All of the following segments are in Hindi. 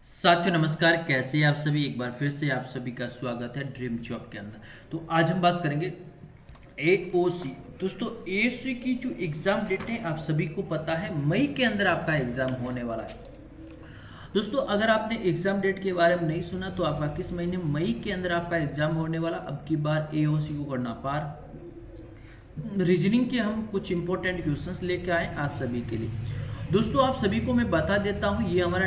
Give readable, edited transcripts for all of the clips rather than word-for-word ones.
साथियों नमस्कार, कैसे हैं आप सभी। एक बार फिर से आप सभी का स्वागत है ड्रीम जॉब के अंदर। तो आज हम बात करेंगे एओसी। दोस्तों एओसी की जो एग्ज़ाम डेट है आप सभी को पता है, मई के अंदर आपका एग्ज़ाम होने वाला है। दोस्तों अगर आपने एग्ज़ाम डेट के बारे में नहीं सुना तो आपका किस महीने, मई के अंदर आपका एग्ज़ाम होने वाला। अब की बार एओसी को करना पार। रीजनिंग के हम कुछ इंपॉर्टेंट क्वेश्चंस लेके आए आप सभी के लिए। दोस्तों आप सभी को मैं बता देता हूँ, ये हमारा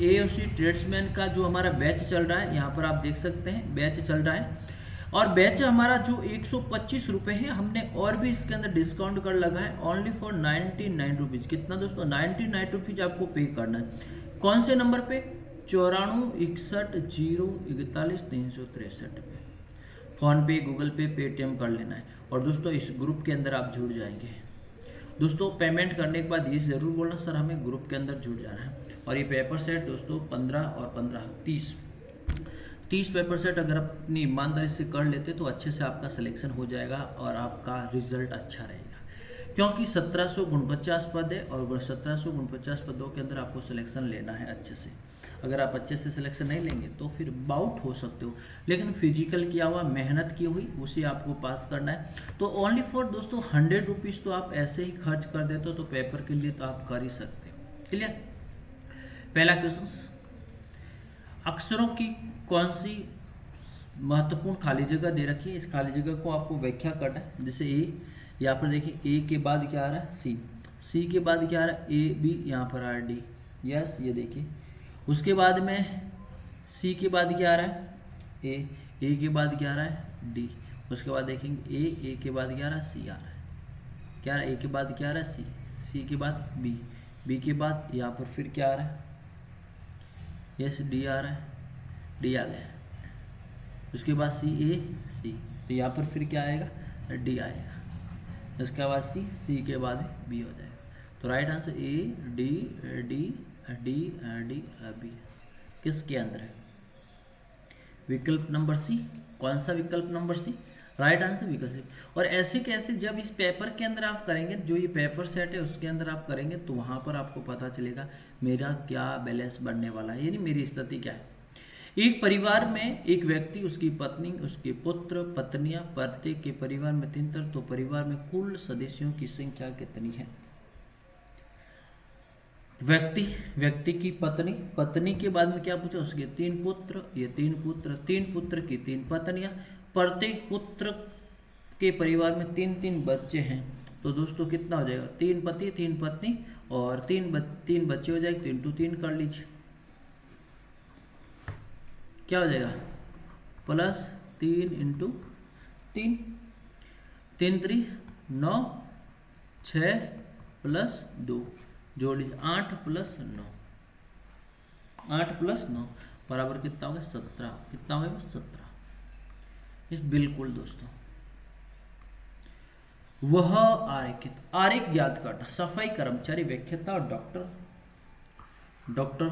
एओसी ट्रेड्समैन का जो हमारा बैच चल रहा है, यहाँ पर आप देख सकते हैं बैच चल रहा है। और बैच हमारा जो 125 रुपये है, हमने और भी इसके अंदर डिस्काउंट कर लगा है ओनली फॉर 99 रुपीज़। कितना दोस्तों, 99 रुपीज़ आपको पे करना है। कौन से नंबर पे? 9461 041 363 पे। फ़ोन पे, गूगल पे, पेटीएम कर लेना है। और दोस्तों इस ग्रुप के अंदर आप जुड़ जाएंगे। दोस्तों पेमेंट करने के बाद ये ज़रूर बोलना सर हमें ग्रुप के अंदर जुड़ जाना है। और ये पेपर सेट दोस्तों 15 और 15 30 पेपर सेट अगर अपनी ईमानदारी से कर लेते तो अच्छे से आपका सिलेक्शन हो जाएगा और आपका रिजल्ट अच्छा रहेगा। क्योंकि 1749 पद है और 1749 पदों के अंदर आपको सिलेक्शन लेना है अच्छे से। अगर आप अच्छे से सिलेक्शन नहीं लेंगे तो फिर बाउट हो सकते हो, लेकिन फिजिकल किया हुआ, मेहनत की हुई, उसे आपको पास करना है। तो ओनली फॉर दोस्तों 100 रुपीज़ तो आप ऐसे ही खर्च कर देते हो, तो पेपर के लिए तो आप कर ही सकते हो। क्लियर। पहला क्वेश्चन, अक्षरों की कौन सी महत्वपूर्ण खाली जगह दे रखी है, इस खाली जगह को आपको व्याख्या करना है। जैसे ए, यहाँ पर देखिए ए के बाद क्या आ रहा है सी, सी के बाद क्या आ रहा है ए बी, यहाँ पर आर डी। यस ये देखिए, उसके बाद में सी के बाद क्या आ रहा है ए के बाद क्या आ रहा है डी। उसके बाद देखेंगे ए के बाद क्या आ रहा है सी आ रहा है। क्या आ रहा है ए के बाद क्या आ रहा है सी के बाद बी के बाद यहाँ पर फिर क्या आ रहा है, यस डी आ रहा है, डी आ गया। उसके बाद सी, तो यहाँ पर फिर क्या आएगा डी आएगा। उसके बाद सी के बाद बी हो जाएगा। तो right answer A D D D D B किसके अंदर है? विकल्प नंबर सी। कौन सा विकल्प नंबर सी? राइट आंसर विकल्प सी। और ऐसे कैसे, जब इस पेपर के अंदर आप करेंगे, जो ये पेपर सेट है उसके अंदर आप करेंगे, तो वहाँ पर आपको पता चलेगा मेरा क्या बैलेंस बनने वाला है, यानी मेरी स्थिति क्या है। एक परिवार में एक व्यक्ति, उसकी पत्नी, उसके पुत्र, पत्नियां, प्रत्येक के परिवार में 3 तो परिवार में कुल सदस्यों की संख्या कितनी है? व्यक्ति की पत्नी, पत्नी के बाद में क्या पूछा, उसके 3 पुत्र, ये 3 पुत्र की 3 पत्नियां, प्रत्येक पुत्र के परिवार में 3 बच्चे हैं। तो दोस्तों कितना हो जाएगा, 3 पति 3 पत्नी और 3 बच्चे हो जाएंगे। 3 कर लीजिए, क्या हो जाएगा प्लस 3 इंटू 3, 3 9, 6 प्लस 2 जोड़ लीजिए 8 प्लस 9, 8 प्लस 9 बराबर कितना हो गया 17। कितना हो गया 17। इस बिल्कुल दोस्तों वह आरेखित, आरेख याद करना, सफाई कर्मचारी, व्याख्याता और डॉक्टर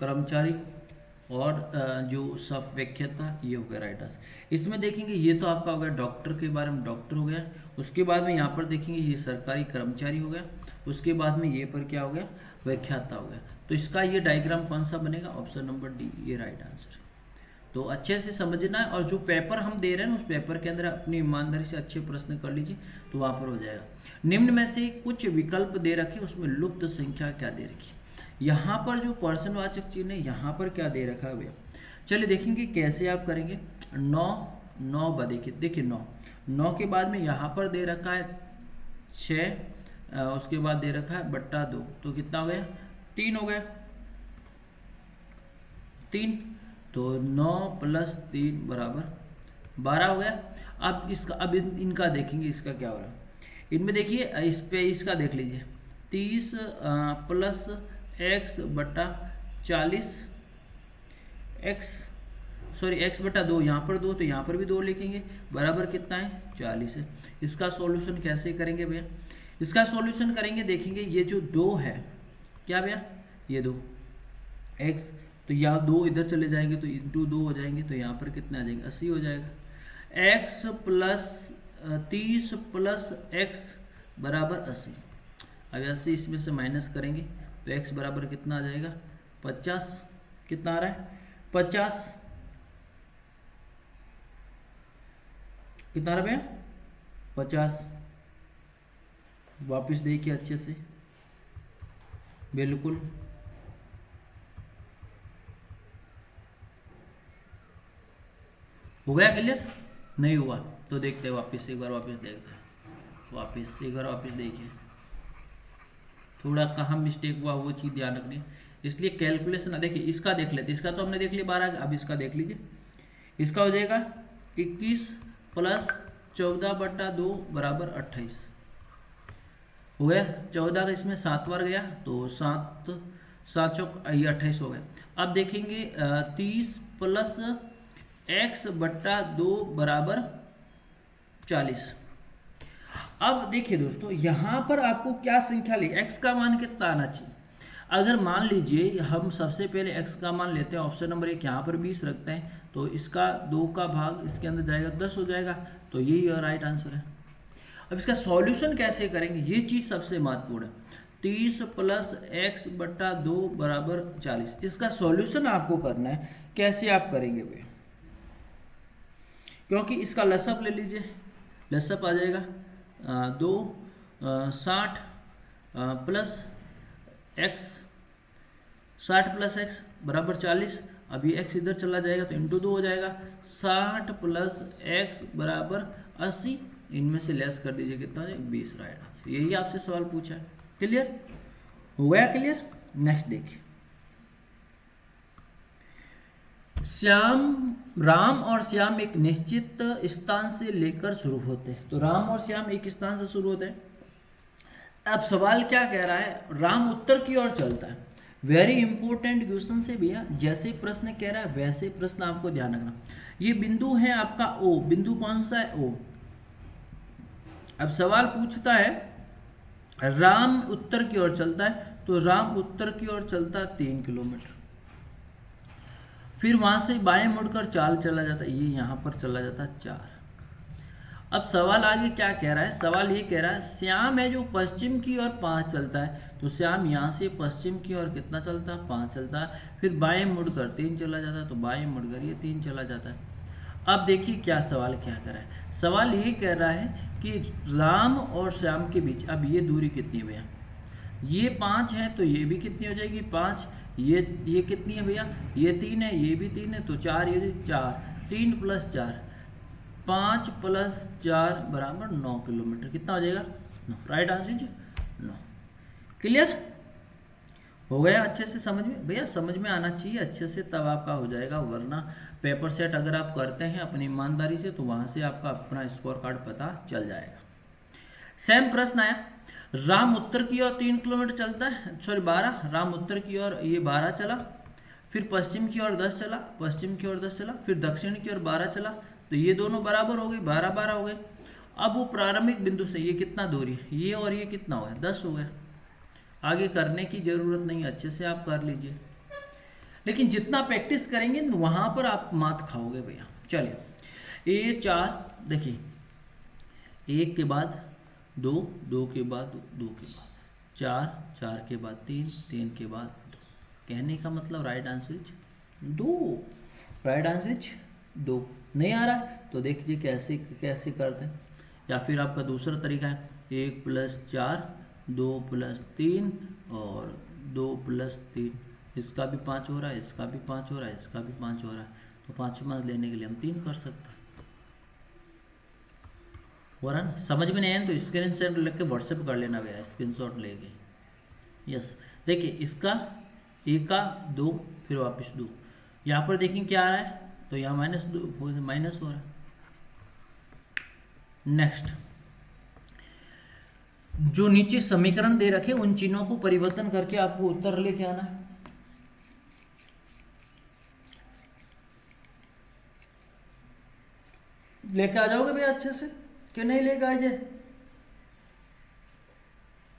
कर्मचारी और जो सब व्याख्याता, ये हो गया राइट आंसर। इसमें देखेंगे ये तो आपका हो गया डॉक्टर के बारे में, डॉक्टर हो गया। उसके बाद में यहाँ पर देखेंगे ये सरकारी कर्मचारी हो गया। उसके बाद में ये पर क्या हो गया, व्याख्याता हो गया। तो इसका ये डायग्राम कौन सा बनेगा, ऑप्शन नंबर डी, ये राइट आंसर है। तो अच्छे से समझना है, और जो पेपर हम दे रहे हैं उस पेपर के अंदर अपनी ईमानदारी से अच्छे प्रश्न कर लीजिए तो वहाँ पर हो जाएगा। निम्न में से कुछ विकल्प दे रखे, उसमें लुप्त संख्या क्या दे रखी। यहाँ पर जो पर्सनवाचक चिन्ह है यहाँ पर क्या दे रखा है भैया, चलिए देखेंगे कैसे आप करेंगे। 9 देखिए 9 के बाद में यहाँ पर दे रखा है 6, उसके बाद दे रखा है बट्टा 2, तो कितना हो गया 3 हो गया 3। तो 9 प्लस 3 बराबर 12 हो गया। अब इसका, अब इनका देखेंगे इसका क्या हो रहा है। इनमें देखिए इस पे इसका देख लीजिए 30 प्लस x बटा 40 x बटा 2, यहाँ पर 2 तो यहाँ पर भी 2 लिखेंगे, बराबर कितना है 40 है। इसका सॉल्यूशन कैसे करेंगे भैया, इसका सॉल्यूशन करेंगे, देखेंगे ये जो 2 है क्या भैया, ये 2 x, तो यहाँ 2 इधर चले जाएंगे तो इंटू 2 हो जाएंगे, तो यहाँ पर कितना आ जाएगा 80 हो जाएगा। x प्लस 30 प्लस x बराबर 80। अब 80 इसमें से माइनस करेंगे तो x बराबर कितना आ जाएगा 50। कितना आ रहा है 50, कितना आ रहा है भैया 50। वापस देखिए अच्छे से, बिल्कुल हो गया क्लियर, नहीं हुआ तो देखते हैं वापस, एक बार वापस देखते हैं, वापस एक बार वापस देखिए, थोड़ा कहाँ मिस्टेक हुआ वो चीज़ ध्यान रखनी, इसलिए कैलकुलेशन देखिए इसका देख लेते, इसका तो हमने देख लिया 12, अब इसका देख लीजिए, इसका हो जाएगा 21 प्लस 14/2 बराबर 28 हो गया। 14 का इसमें 7 बार गया तो 7 7 चौक 28 हो गया। अब देखेंगे 30 प्लस x/2 बराबर 40। अब देखिए दोस्तों यहाँ पर आपको क्या संख्या ली, x का मान कितना आना चाहिए। अगर मान लीजिए हम सबसे पहले x का मान लेते हैं, ऑप्शन नंबर 1 यहाँ पर 20 रखते हैं, तो इसका 2 का भाग इसके अंदर जाएगा 10 हो जाएगा, तो यही राइट आंसर है। अब इसका सॉल्यूशन कैसे करेंगे, ये चीज़ सबसे महत्वपूर्ण है। 30 प्लस x/2 बराबर 40, इसका सॉल्यूशन आपको करना है। कैसे आप करेंगे वे, क्योंकि इसका लसअप ले लीजिए, लसअप आ जाएगा 2 60 प्लस x, 60 प्लस x बराबर 40। अभी x इधर चला जाएगा तो इंटू 2 हो जाएगा, 60 प्लस x बराबर 80, इनमें से लेस कर दीजिए कितना है 20 राइट आंसर। यही आपसे सवाल पूछा है, क्लियर हो गया क्लियर। नेक्स्ट देखिए, राम और श्याम एक निश्चित स्थान से लेकर शुरू होते हैं, तो राम और श्याम एक स्थान से शुरू होते हैं। अब सवाल क्या कह रहा है, राम उत्तर की ओर चलता है। वेरी इंपॉर्टेंट क्वेश्चन से भैया, जैसे प्रश्न कह रहा है वैसे प्रश्न आपको ध्यान रखना। ये बिंदु है आपका O, बिंदु कौन सा है O। अब सवाल पूछता है राम उत्तर की ओर चलता है, तो राम उत्तर की ओर चलता है 3 किलोमीटर, फिर वहां से बाएं मुड़कर 4 चला जाता है, ये यहां पर चला जाता है 4। अब सवाल आगे क्या कह रहा है, सवाल ये कह रहा है श्याम है जो पश्चिम की ओर 5 चलता है, तो श्याम यहाँ से पश्चिम की ओर कितना चलता है 5 चलता है, फिर बाएं मुड़कर 3 चला जाता है, तो बाएं मुड़कर ये 3 चला जाता है। अब देखिए क्या सवाल क्या कर रहा है, सवाल ये कह रहा है कि राम और श्याम के बीच अब ये दूरी कितनी है भैया, ये 5 है तो ये भी कितनी हो जाएगी 5, ये कितनी है भैया, ये 3 है, ये भी 3 है, तो 4, ये 4, 3 प्लस 4, 5 प्लस 4 बराबर 9 किलोमीटर, कितना हो जाएगा 9, राइट आंसर 9। क्लियर हो गया अच्छे से समझ में भैया, समझ में आना चाहिए अच्छे से, तब आपका हो जाएगा, वरना पेपर सेट अगर आप करते हैं अपनी ईमानदारी से तो वहां से आपका अपना स्कोर कार्ड पता चल जाएगा। सेम प्रश्न आया, राम उत्तर की ओर 3 किलोमीटर चलता है, सॉरी 12, राम उत्तर की ओर ये 12 चला, फिर पश्चिम की ओर 10 चला, पश्चिम की ओर 10 चला, फिर दक्षिण की ओर 12 चला, तो ये दोनों बराबर हो गए, 12-12 हो गए। अब वो प्रारंभिक बिंदु से ये कितना दूरी है, ये और ये कितना हो गया 10 हो गया, आगे करने की जरूरत नहीं, अच्छे से आप कर लीजिए, लेकिन जितना प्रैक्टिस करेंगे वहां पर आप मात खाओगे भैया। चलिए ये 4 देखिए, 1 के बाद 2, 2 के बाद 2 के बाद 4, 4 के बाद 3, 3 के बाद 2, कहने का मतलब right answer is 2, right answer is 2। नहीं आ रहा तो देखिए कैसे कैसे करते हैं, या फिर आपका दूसरा तरीका है 1 प्लस 4, 2 प्लस 3 और 2 प्लस 3, इसका भी 5 हो रहा है, इसका भी 5 हो रहा है, इसका भी 5 हो रहा है, तो 5 मार्क्स लेने के लिए हम 3 कर सकते हैं। हो रहा ना, समझ में नहीं आया तो स्क्रीन शॉट लेके व्हाट्सएप कर लेना भैया, स्क्रीन शॉट लेके। यस देखिए इसका 1 का 2 फिर वापस 2, यहाँ पर देखें क्या आ रहा है, तो यहाँ -2 माइनस हो रहा है। नेक्स्ट, जो नीचे समीकरण दे रखे उन चिन्हों को परिवर्तन करके आपको उत्तर लेके आना है। लेके आ जाओगे भैया अच्छे से कि नहीं लेके आ जाए।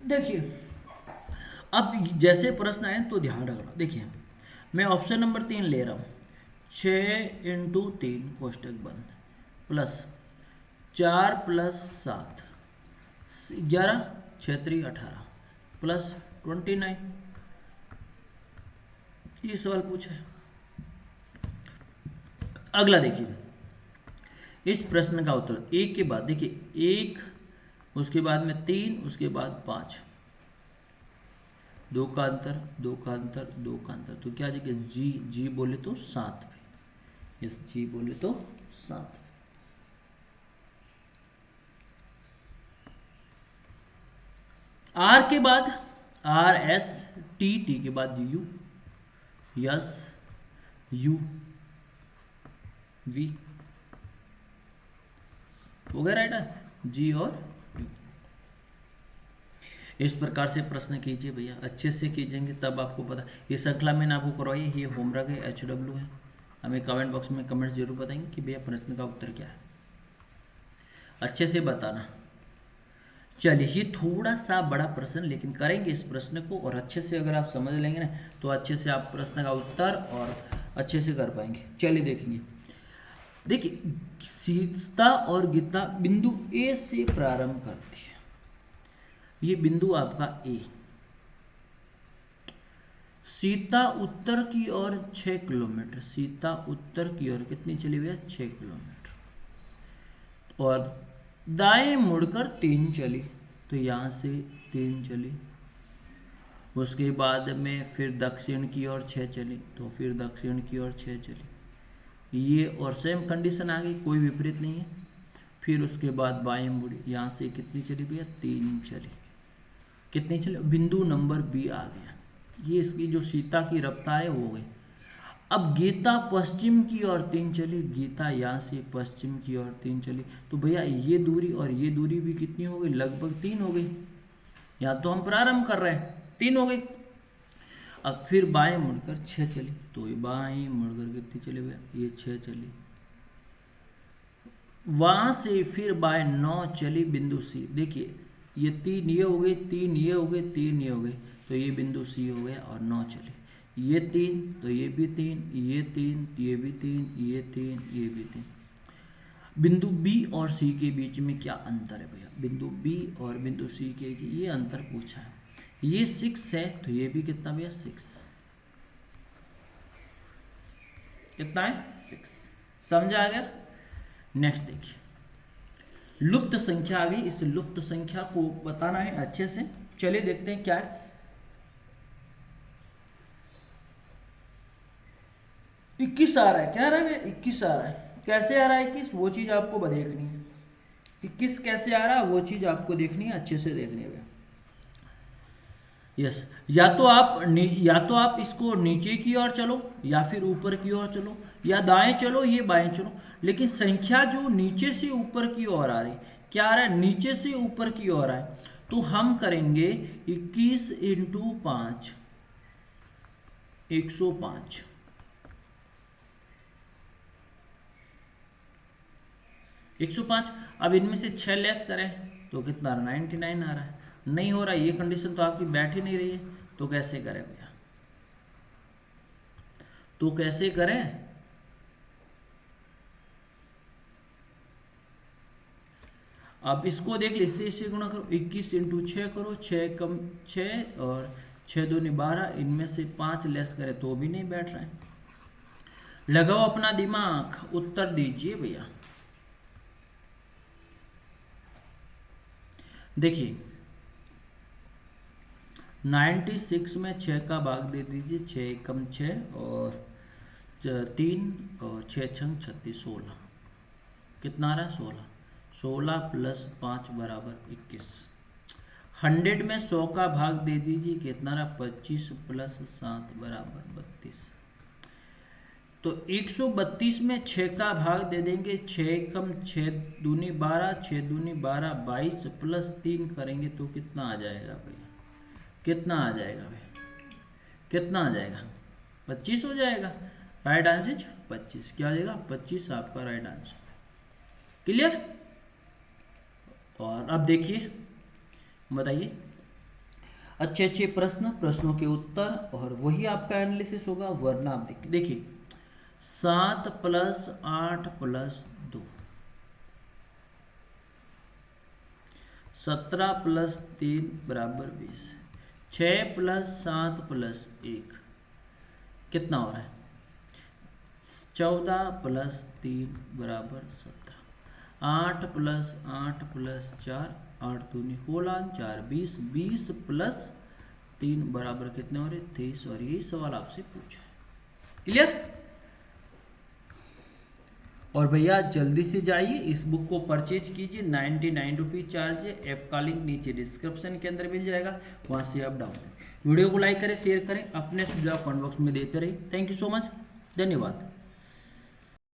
देखिए अब जैसे प्रश्न आए तो ध्यान रखना, देखिए मैं ऑप्शन नंबर 3 ले रहा हूँ, 6 × 3 कोष्टक बंद प्लस 4 + 7 11 6 3 18 प्लस 29, ये सवाल पूछा है। अगला देखिए, इस प्रश्न का उत्तर एक के बाद देखिए, एक उसके बाद में 3 उसके बाद 5, 2 का अंतर, 2 का अंतर, 2 का अंतर, तो क्या देखिए जी, जी बोले तो 7 पे, यस जी बोले तो 7। आर के बाद आर एस, टी, टी के बाद यू, यस यू वी, हो गया राइट है, जी और यू। इस प्रकार से प्रश्न कीजिए भैया, अच्छे से कीजिएंगे तब आपको पता। ये श्रृंखला मैंने आपको करवाई है, ये होमवर्क है, HW है। हमें कमेंट बॉक्स में कमेंट जरूर बताएंगे कि भैया प्रश्न का उत्तर क्या है, अच्छे से बताना। चलिए, ये थोड़ा सा बड़ा प्रश्न, लेकिन करेंगे इस प्रश्न को, और अच्छे से अगर आप समझ लेंगे ना तो अच्छे से आप प्रश्न का उत्तर और अच्छे से कर पाएंगे। चलिए देखेंगे, देखिए सीता और गीता बिंदु ए से प्रारंभ करती है, ये बिंदु आपका ए। सीता उत्तर की ओर 6 किलोमीटर, सीता उत्तर की ओर कितनी चली भैया 6 किलोमीटर, और दाएं मुड़कर 3 चली, तो यहाँ से 3 चली, उसके बाद में फिर दक्षिण की ओर 6 चली, तो फिर दक्षिण की ओर 6 चली, ये और सेम कंडीशन आ गई, कोई विपरीत नहीं है। फिर उसके बाद बाएं मुड़ी, यहाँ से कितनी चली भैया 3 चली, कितनी चली, बिंदु नंबर बी आ गया। ये इसकी जो सीता की रफ्तार है वो हो गई। अब गीता पश्चिम की ओर 3 चली, गीता यहाँ से पश्चिम की ओर 3 चली, तो भैया ये दूरी और ये दूरी भी कितनी हो गई, लगभग 3 हो गई। यहाँ तो हम प्रारंभ कर रहे हैं, 3 हो गई। अब फिर बाएं मुड़कर 6 चली, तो ये बाएं मुड़कर कितनी चली भैया, ये 6 चली। वहां से फिर बाएं 9 चली, बिंदु सी, देखिए ये 3 ये हो गई, 3 ये हो गए, 3 ये हो गए, तो ये बिंदु सी हो गया, और 9 चली, ये 3 तो ये भी 3, ये 3, ये भी 3, ये 3, ये भी 3। बिंदु बी और सी के बीच में क्या अंतर है भैया, बिंदु बी और बिंदु सी के ये अंतर पूछा है, ये 6 है, तो ये भी कितना भैया 6, कितना है 6, समझा आ गया। नेक्स्ट देखिए, लुप्त संख्या आ गई, इस लुप्त संख्या को बताना है अच्छे से। चलिए देखते हैं क्या है, 21 आ रहा है, क्या आ रहा है 21 आ रहा है, कैसे आ रहा है 21, वो चीज आपको देखनी है, 21 कैसे आ रहा है वो चीज आपको देखनी है, अच्छे से देखनी है। यस, या तो आप इसको नीचे की ओर चलो, या फिर ऊपर की ओर चलो, या दाएं चलो, ये बाएं चलो, लेकिन संख्या जो नीचे से ऊपर की ओर आ रही, क्या आ रहा है, नीचे से ऊपर की ओर आए, तो हम करेंगे 21 × 5 105, अब इनमें से 6 लेस करें तो कितना 99 आ रहा है, नहीं हो रहा, ये कंडीशन तो आपकी बैठ ही नहीं रही है, तो कैसे करें भैया, तो कैसे करें, अब इसको देख लीजिए, इससे गुणा करो, 21 × 6 करो, 6 कम 6 और 6 दूनी 12, इनमें से 5 लेस करें तो भी नहीं बैठ रहा है। लगाओ अपना दिमाग, उत्तर दीजिए भैया। देखिए 96 में 6 का भाग दे दीजिए, 6 कम 6 और 3 और 6 छंग 36, 16, कितना आ रहा है 16, 16 + 5 = 21। 100 में 100 का भाग दे दीजिए, कितना रहा 25 + 7 = 32। तो 132 में 6 का भाग दे देंगे, 6 कम 6 दूनी 12, 6 दूनी 12, 22 + 3 करेंगे तो कितना आ जाएगा भैया, कितना आ जाएगा भैया, कितना आ जाएगा 25 हो जाएगा, राइट आंसर 25, क्या हो जाएगा 25 आपका राइट आंसर। क्लियर। और अब देखिए बताइए, अच्छे प्रश्नों के उत्तर, और वही आपका एनालिसिस होगा, वरना आप देखिए 7 + 8 + 2, 17 + 3 = 20, 6 + 7 + 1 कितना हो रहा है 14 प्लस 3 बराबर 17, 8 प्लस 8 प्लस 4, 8 दूनी 16, 4 20, 20 प्लस 3 बराबर कितने हो रहे 23, और यही सवाल आपसे पूछा है। क्लियर? और भैया जल्दी से जाइए इस बुक को परचेज कीजिए, 99 रुपीज़ चार्ज है। ऐप का लिंक नीचे डिस्क्रिप्शन के अंदर मिल जाएगा, वहाँ से आप डाउनलोड। वीडियो को लाइक करें, शेयर करें, अपने सुझाव कमेंट बॉक्स में देते रहिए। थैंक यू सो मच, धन्यवाद।